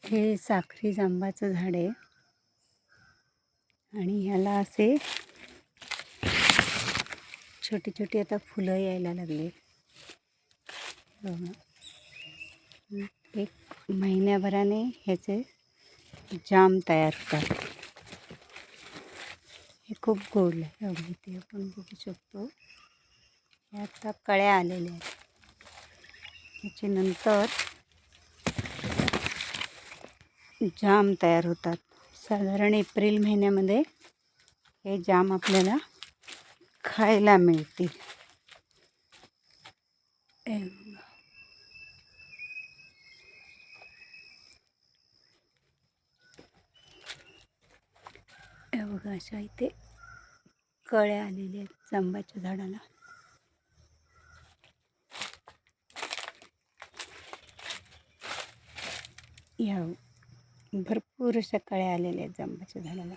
हे साखरी जांबाचं झाड आहे आणि ह्याला असे छोटी छोटी आता फुलं यायला लागली. एक महिन्याभराने ह्याचे जाम तयार होतात. हे खूप गोड आहे. ते आपण बघू शकतो. हे आता कळ्या आलेल्या आहेत. त्याच्यानंतर जाम तयार होतात. साधारण एप्रिल महिन्यामध्ये हे जाम आपल्याला खायला मिळतील. हे बघा, अशा इथे कळ्या आलेल्या आहेत जांबाच्या झाडाला. या भरपूर अशा कळ्या आलेल्या आहेत जांबाच्या झाडाला.